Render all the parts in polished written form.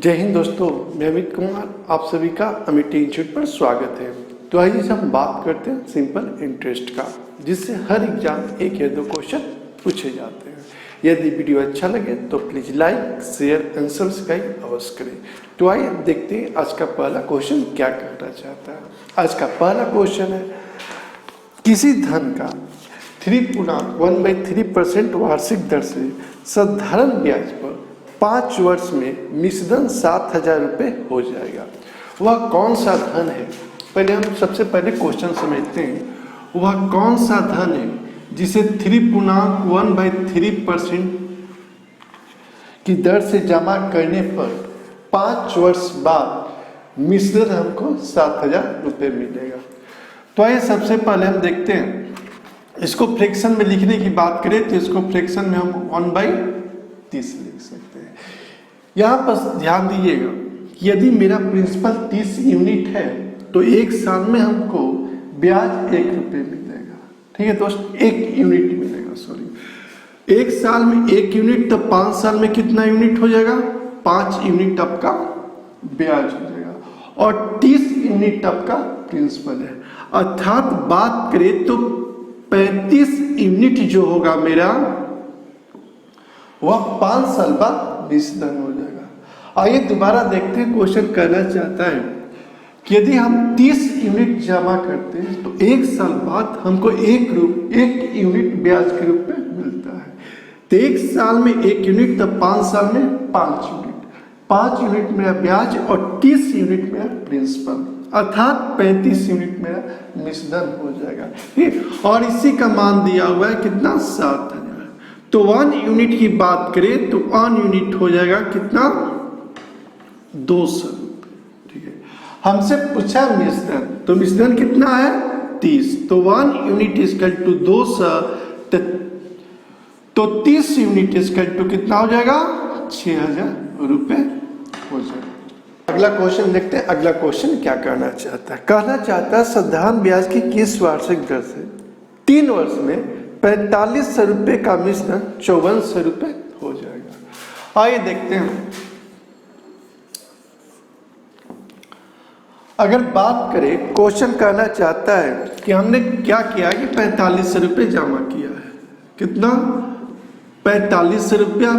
जय हिंद दोस्तों, मैं अमित कुमार, आप सभी का अमित इंस्टीट्यूट पर स्वागत है। तो आइए हम बात करते हैं सिंपल इंटरेस्ट का, जिससे हर एग्जाम एक या दो क्वेश्चन पूछे जाते हैं। यदि वीडियो अच्छा लगे तो please like, share and subscribe अवश्य करें। तो आइए देखते हैं आज का पहला क्वेश्चन क्या कहना चाहता है। आज का पहला क्वेश्चन है, किसी धन का 3.1/3% वार्षिक दर से साधारण ब्याज पर 5 वर्ष में मिश्रधन 7,000 रुपये हो जाएगा। वह कौन सा धन है? पहले हम सबसे पहले क्वेश्चन समझते हैं। वह कौन सा धन है जिसे 3.1/3% की दर से जमा करने पर 5 वर्ष बाद मिश्रधन हमको 7,000 रुपये मिलेगा। तो आइए सबसे पहले हम देखते हैं, इसको फ्रैक्शन में लिखने की बात करें तो इसको फ्रैक्शन में हम 1/30 लिख सकते हैं। यहाँ पर ध्यान दीजिएगा कि यदि मेरा प्रिंसिपल 30 यूनिट है तो एक साल में हमको ब्याज 1 रुपये मिलेगा। ठीक है दोस्त, 1 यूनिट मिलेगा, सॉरी, एक साल में 1 यूनिट, तो 5 साल में कितना यूनिट हो जाएगा? 5 यूनिट आपका ब्याज हो जाएगा और 30 यूनिट आपका प्रिंसिपल है। अर्थात बात करें तो 35 यूनिट जो होगा मेरा, वह 5 साल बाद मिश्रधन हो जाएगा। आइए दोबारा देखते हैं, क्वेश्चन कहना चाहता है कि यदि हम 30 यूनिट जमा करते हैं तो एक साल बाद हमको 1 यूनिट ब्याज के रूप में मिलता है। तो एक साल में 1 यूनिट, तो 5 साल में 5 यूनिट, 5 यूनिट मेरा ब्याज और 30 यूनिट मेरा प्रिंसिपल, अर्थात 35 यूनिट मेरा मिश्रधन हो जाएगा। ठीक, और इसी का मान दिया हुआ है कितना? 7,000। तो 1 यूनिट की बात करें तो 1 यूनिट हो जाएगा कितना? 200 रुपये। ठीक है, हमसे पूछा मिश्रधन, तो मिश्रधन कितना है? 30। तो 1 यूनिट इक्वल टू 200, तो 30 यूनिट इक्वल टू कितना हो जाएगा? 6,000 रुपये हो जाएगा। अगला क्वेश्चन देखते हैं। अगला क्वेश्चन क्या कहना चाहता है? कहना चाहता है साधारण ब्याज की किस वार्षिक दर से 3 वर्ष में 4500 रुपये का मिश्रण 5400 रुपये हो जाएगा। आइए देखते हैं। अगर बात करें, क्वेश्चन कहना चाहता है कि हमने क्या किया कि 4500 रुपये जमा किया है। कितना? 4500 रुपया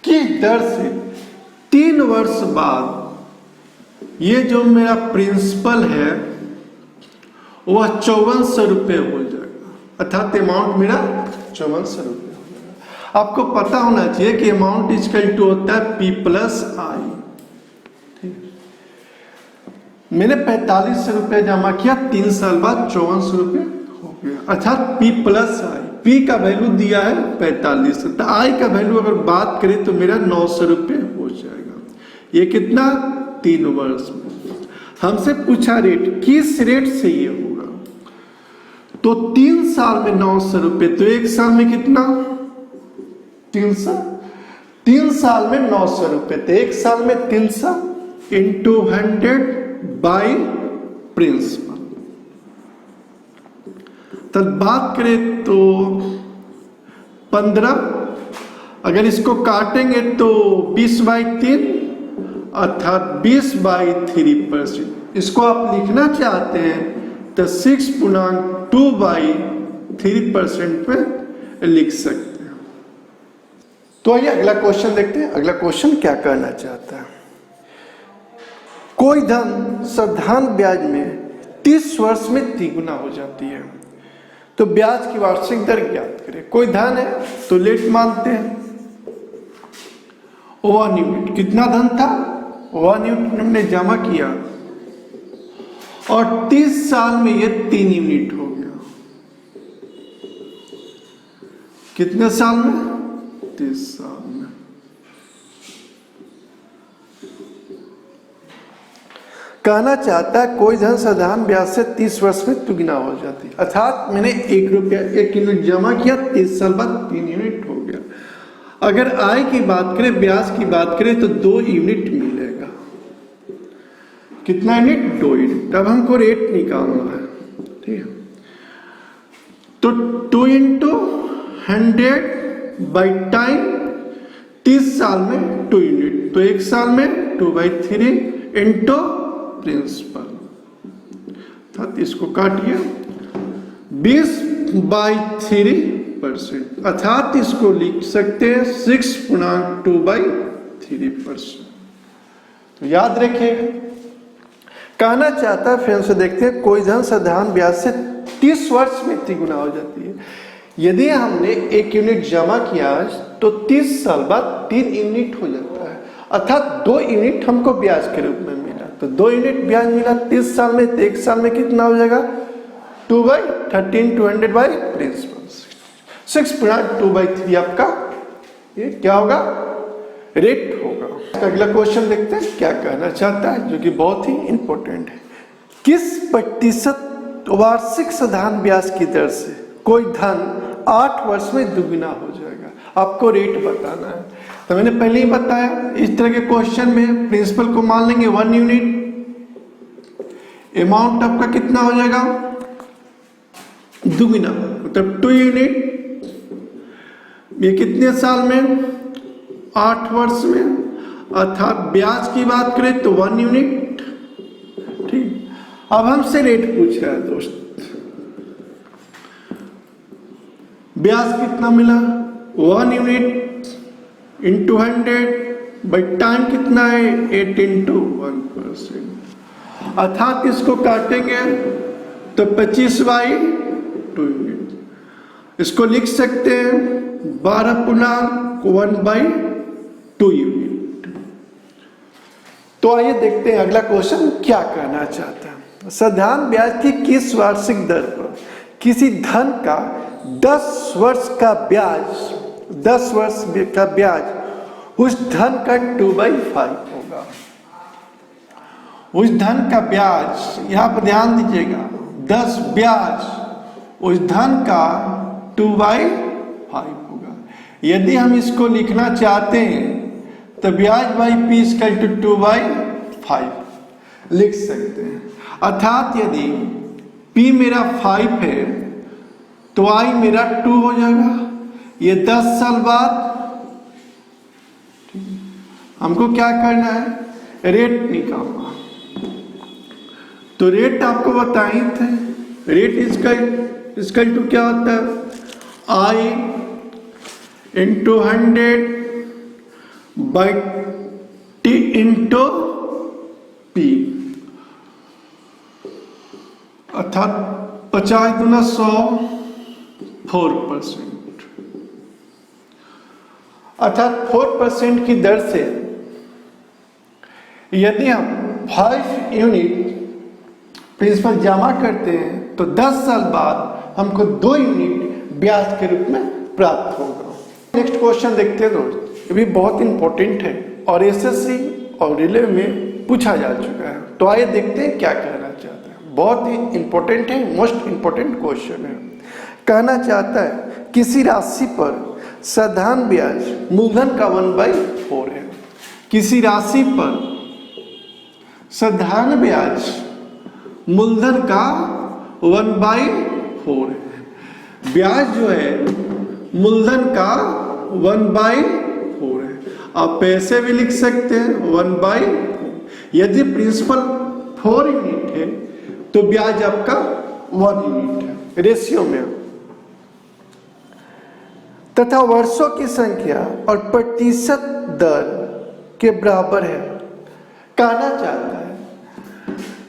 की दर से 3 वर्ष बाद ये जो मेरा प्रिंसिपल है वह 5400 रुपये हो जाएगा, अर्थात अमाउंट मेरा 5400 रुपये हो जाएगा। आपको पता होना चाहिए कि अमाउंट इक्वल टू होता है P+I। मैंने 4500 रुपये जमा किया, 3 साल बाद 5400 रुपये हो गया, अर्थात P+I। P का वैल्यू दिया है 45, तो I का वैल्यू अगर बात करें तो मेरा 900 रुपये हो जाएगा। ये कितना? 3 वर्ष में। हमसे पूछा रेट, किस रेट से ये होगा? तो 3 साल में 900 रुपये, तो एक साल में कितना? 3 साल में 900 रुपये, तो एक साल में 300 इंटू 100 बाई प्रिंसिपल। तब बात करें तो 15, अगर इसको काटेंगे तो 20/3, अर्थात 20/3%। इसको आप लिखना चाहते हैं तो 6.2/3% पे लिख सकते हैं। तो आइए अगला क्वेश्चन देखते हैं। अगला क्वेश्चन क्या कहना चाहता है? कोई धन साधारण ब्याज में 30 वर्ष में 3 गुना हो जाती है, तो ब्याज की वार्षिक दर ज्ञात करें। कोई धन है तो लेट मानते हैं 1 यूनिट। कितना धन था? 1 यूनिट हमने जमा किया और 30 साल में ये 3 यूनिट हो गया। कितने साल में? 30 साल में। कहना चाहता है कोई धन साधारण ब्याज से 30 वर्ष में 2 गुना हो जाती है, अर्थात मैंने 1 यूनिट जमा किया, 30 साल बाद 3 यूनिट हो गया। अगर आय की बात करें, ब्याज की बात करें तो 2 यूनिट मिलेगा। कितना यूनिट? 2 यूनिट। तब हमको रेट निकालना है। ठीक है, तो 2 इंटू 100 बाई टाइम 30 साल में 2 यूनिट, तो 1 साल में 2/3 इंटू प्रिंसिपल, अर्थात इसको काटिए 20/3%, अर्थात इसको लिख सकते हैं 6.2/3%। तो याद रखिएगा, कहना चाहता है फिर से देखते हैं, कोई धन साधारण ब्याज से 30 वर्ष में 3 गुना हो जाती है। यदि हमने 1 यूनिट जमा किया तो 30 साल बाद 3 यूनिट हो जाता है, अर्थात 2 यूनिट हमको ब्याज के रूप में मिला। तो 2 यूनिट ब्याज मिला 30 साल में, तो 1 साल में कितना हो जाएगा 2/13 200 प्रिंसिपल 6.2/3 आपका ये क्या होगा रेट होगा। अगला क्वेश्चन देखते हैं क्या कहना चाहता है, जो कि बहुत ही इंपॉर्टेंट है। किस प्रतिशत वार्षिक साधारण ब्याज की दर से कोई धन 8 वर्ष में दुगुना हो जाएगा? आपको रेट बताना है। तो मैंने पहले ही बताया, इस तरह के क्वेश्चन में प्रिंसिपल को मान लेंगे 1 यूनिट, अमाउंट आपका कितना हो जाएगा दुगुना, मतलब 2 यूनिट। ये कितने साल में 8 वर्ष में, अर्थात ब्याज की बात करें तो 1 यूनिट। ठीक, अब हमसे रेट पूछ रहा है दोस्त, ब्याज कितना मिला 1 यूनिट इंटू 100 बाई टाइम कितना है 8 इंटू 1%, अर्थात इसको काटेंगे तो 25/2 यूनिट। इसको लिख सकते हैं 12.1/2 यूनिट। तो आइए देखते हैं अगला क्वेश्चन क्या कहना चाहता है। साधारण ब्याज की किस वार्षिक दर पर किसी धन का 10 वर्ष का ब्याज उस धन का 2/5 होगा? उस धन का ब्याज, यहां पर ध्यान दीजिएगा, 10 ब्याज उस धन का 2/5 होगा। यदि हम इसको लिखना चाहते हैं तो ब्याज बाई पी इक्वल टू 2/5 लिख सकते हैं, अर्थात यदि पी मेरा 5 है तो आई मेरा 2 हो जाएगा। ये 10 साल बाद हमको क्या करना है, रेट निकालना। तो रेट आपको बताए थे, रेट इक्वल टू क्या होता है I into 100 by T into P, अर्थात 50 दूना 100 4%, अर्थात 4% की दर से यदि हम 5 यूनिट प्रिंसिपल जमा करते हैं तो 10 साल बाद हमको 2 यूनिट ब्याज के रूप में प्राप्त होगा। नेक्स्ट क्वेश्चन देखते हैं दोस्त, ये भी बहुत इंपॉर्टेंट है और एसएससी और रेलवे में पूछा जा चुका है। तो आइए देखते हैं क्या कहना चाहता है। बहुत ही इंपॉर्टेंट है, मोस्ट इंपॉर्टेंट क्वेश्चन है। कहना चाहता है किसी राशि पर साधारण ब्याज मूलधन का 1/4 है। किसी राशि पर साधारण ब्याज मूलधन का 1/4 है। ब्याज जो है मूलधन का 1/4 है। आप पैसे भी लिख सकते हैं 1/4। यदि प्रिंसिपल 4 यूनिट है तो ब्याज आपका 1 यूनिट है रेशियो में, तथा वर्षों की संख्या और प्रतिशत दर के बराबर है। कहना चाहता है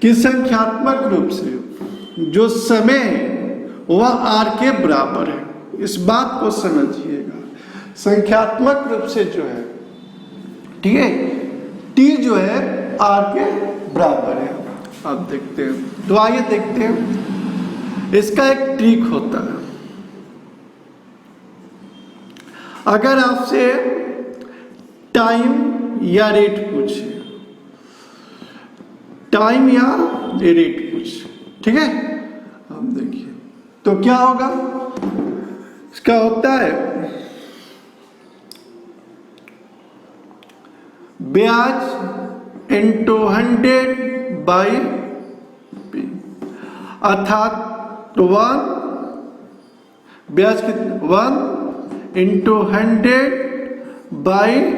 कि संख्यात्मक रूप से जो समय है वह आर के बराबर है। इस बात को समझिएगा, संख्यात्मक रूप से जो है, ठीक है, टी जो है आर के बराबर है। आप देखते हैं, तो आइए देखते हैं, इसका एक ट्रिक होता है। अगर आपसे टाइम या रेट पूछे, टाइम या रेट पूछे, ठीक है, आप देखिए तो क्या होगा, इसका होता है ब्याज इंटू 100/P, अर्थात 1 ब्याज कितना 1 इंटू 100/,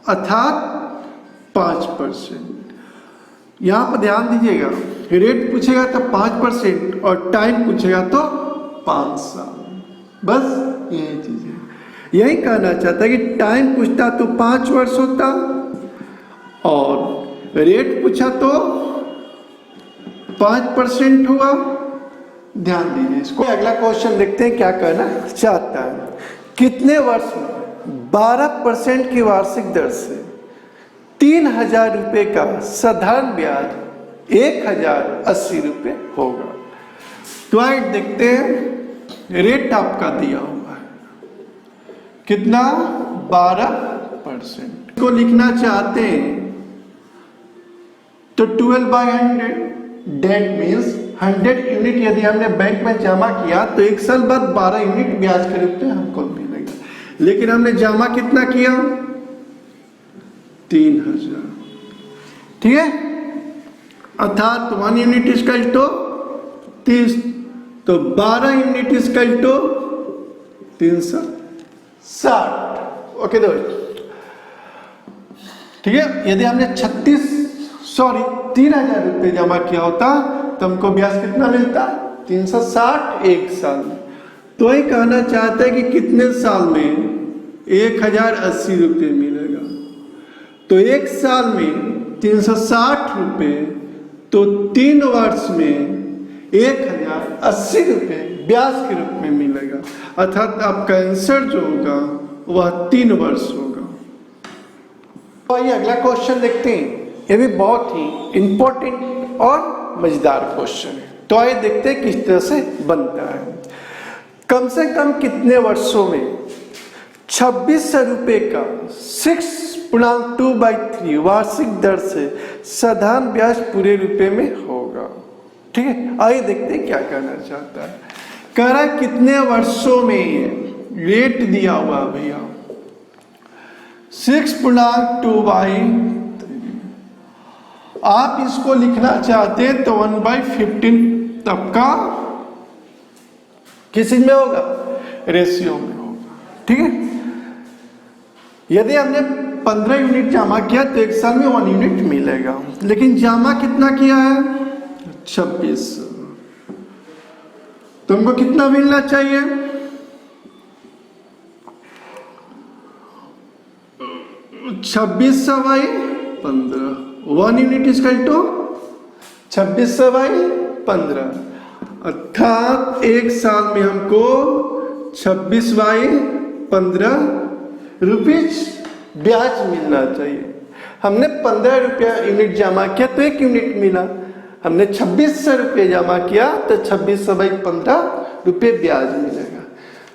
अर्थात 5%। यहाँ पर ध्यान दीजिएगा, रेट पूछेगा तो 5% और टाइम पूछेगा तो 5 साल। बस यही चीज है, यही कहना चाहता है कि टाइम पूछता तो 5 वर्ष होता और रेट पूछा तो 5% हुआ। ध्यान दीजिए इसको। अगला क्वेश्चन देखते हैं क्या कहना चाहता है। कितने वर्ष में 12% की वार्षिक दर से 3000 रुपये का साधारण ब्याज 1080 रुपये होगा। तो आइए देखते हैं, रेट आपका दिया हुआ है कितना, 12%। को लिखना चाहते हैं तो 12/100, डेट मीन्स 100 यूनिट यदि हमने बैंक में जमा किया तो 1 साल बाद 12 यूनिट ब्याज के रूप में हमको मिलेगा। लेकिन हमने जमा कितना किया, 3000, ठीक है। अर्थात 1 यूनिट इक्वल टू 30, तो 12 यूनिट इक्वल टू 360। ओके दोस्त, ठीक है। यदि हमने 3000 रुपये जमा किया होता तो हमको ब्याज कितना मिलता, 360 1 साल। तो ये कहना चाहता है कि कितने साल में 1080 रुपये मिलेगा। तो 1 साल में 360 रुपये, तो 3 वर्ष में 1080 रुपये ब्याज के रूप में मिलेगा। अर्थात आपका आंसर जो होगा वह 3 वर्ष होगा। तो आइए अगला क्वेश्चन देखते हैं, ये भी बहुत ही इंपॉर्टेंट और मजेदार क्वेश्चन है। तो आइए देखते हैं किस तरह से बनता है। कम से कम कितने वर्षों में 2600 रुपये का 6.2/3 वार्षिक दर से साधारण ब्याज पूरे रुपए में होगा। ठीक है, आइए देखते हैं क्या कहना चाहता है। कह रहा है कितने वर्षों में, रेट दिया हुआ भैया 6.2/3। आप इसको लिखना चाहते हैं तो 1/15 तब का किस चीज में होगा, रेशियो में होगा। ठीक है, यदि हमने 15 यूनिट जमा किया तो 1 साल में 1 यूनिट मिलेगा। लेकिन जमा कितना किया है, 26। तुमको कितना मिलना चाहिए, 26/15। 1 यूनिट इक्वल टू 26/15। अर्थात 1 साल में हमको 26/15 रुपीज ब्याज मिलना चाहिए। हमने 15 रुपया यूनिट जमा किया तो 1 यूनिट मिला। हमने 2600 रुपये जमा किया तो 26/15 रुपये ब्याज मिलेगा।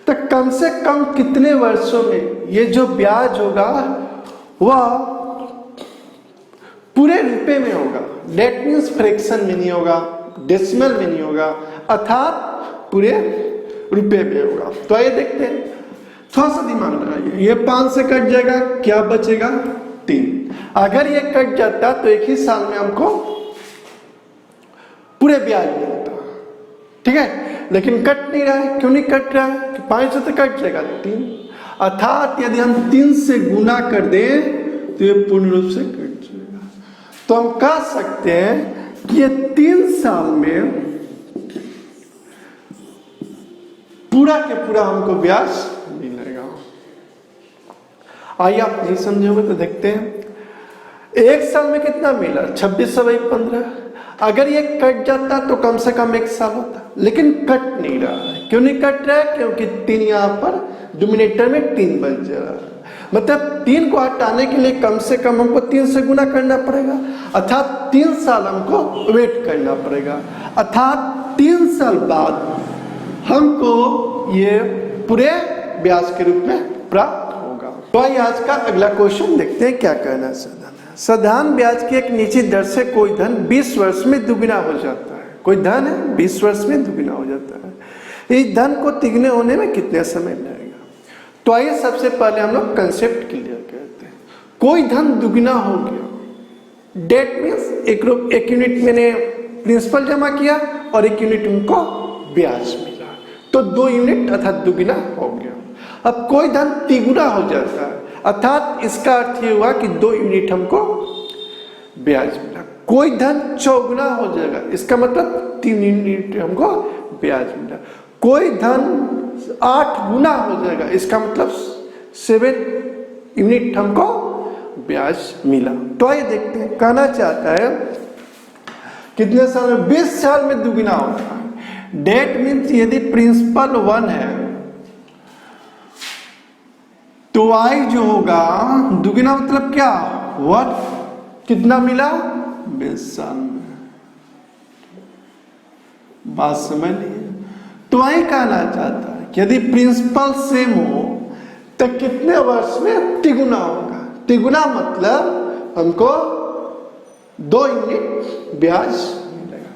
तो कम से कम कितने वर्षों में ये जो ब्याज होगा वह पूरे रुपए में होगा। डेट मीन्स फ्रैक्शन में नहीं होगा, डेसिमल में नहीं होगा, अर्थात पूरे रुपए में होगा। तो आइए देखते हैं, थोड़ा सा दिमाग लगाइए। ये 5 से कट जाएगा, क्या बचेगा, 3। अगर ये कट जाता तो 1 ही साल में हमको पूरे ब्याज मिलता। ठीक है, लेकिन कट नहीं रहा है। क्यों नहीं कट रहा है, 5 से तो कट जाएगा 3। अर्थात यदि हम 3 से गुना कर दें तो ये पूर्ण रूप से कट जाएगा। तो हम कह सकते हैं कि ये 3 साल में पूरा के पूरा हमको ब्याज मिलेगा। आइए आप नहीं समझोगे तो देखते हैं। 1 साल में कितना मिला, 26/15। अगर ये कट जाता तो कम से कम 1 साल होता, लेकिन कट नहीं रहा है। क्यों नहीं कट रहा है, क्योंकि 3 यहाँ पर डिनोमिनेटर में 3 बच जा रहा है। मतलब 3 को हटाने के लिए कम से कम हमको 3 से गुना करना पड़ेगा। अर्थात 3 साल हमको वेट करना पड़ेगा। अर्थात 3 साल बाद हमको ये पूरे ब्याज के रूप में प्राप्त होगा। तो आइए आज का अगला क्वेश्चन देखते हैं क्या कहना है। साधारण ब्याज की एक निश्चित दर से कोई धन 20 वर्ष में दुगना हो जाता है। कोई धन है 20 वर्ष में दुगना हो जाता है। इस धन को तिगने होने में कितने समय लगेगा। तो आइए सबसे पहले हम लोग कंसेप्ट क्लियर करते हैं। कोई धन दुगना हो गया, डेट मीन्स एक यूनिट मैंने प्रिंसिपल जमा किया और 1 यूनिट उनको ब्याज मिला, तो 2 यूनिट अर्थात दुगना हो गया। अब कोई धन तिगुना हो जाता है, अर्थात इसका अर्थ ये हुआ कि 2 यूनिट हमको ब्याज मिला। कोई धन चौगुना हो जाएगा, इसका मतलब 3 यूनिट हमको ब्याज मिला। कोई धन 8 गुना हो जाएगा, इसका मतलब 7 यूनिट हमको ब्याज मिला। तो आइए देखते हैं, कहना चाहता है कितने साल में, 20 साल में दुगुना होगा। डेट मीन्स यदि प्रिंसिपल 1 है तो आई जो होगा दुगुना मतलब क्या 1, कितना मिला 20 साल में। बात समझ लीजिए। तो आई कहना चाहता है कि यदि प्रिंसिपल सेम हो तो कितने वर्ष में तिगुना होगा। तिगुना मतलब हमको 2 यूनिट ब्याज मिलेगा।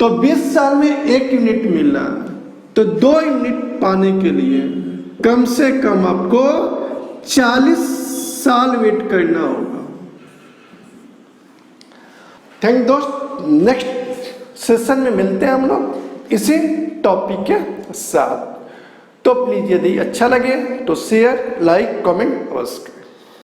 तो 20 साल में 1 यूनिट मिल रहा है, तो 2 यूनिट पाने के लिए कम से कम आपको 40 साल वेट करना होगा। थैंक दोस्त, नेक्स्ट सेशन में मिलते हैं हम लोग इसी टॉपिक के साथ। तो प्लीज यदि अच्छा लगे तो शेयर, लाइक, कमेंट अवश्य करें।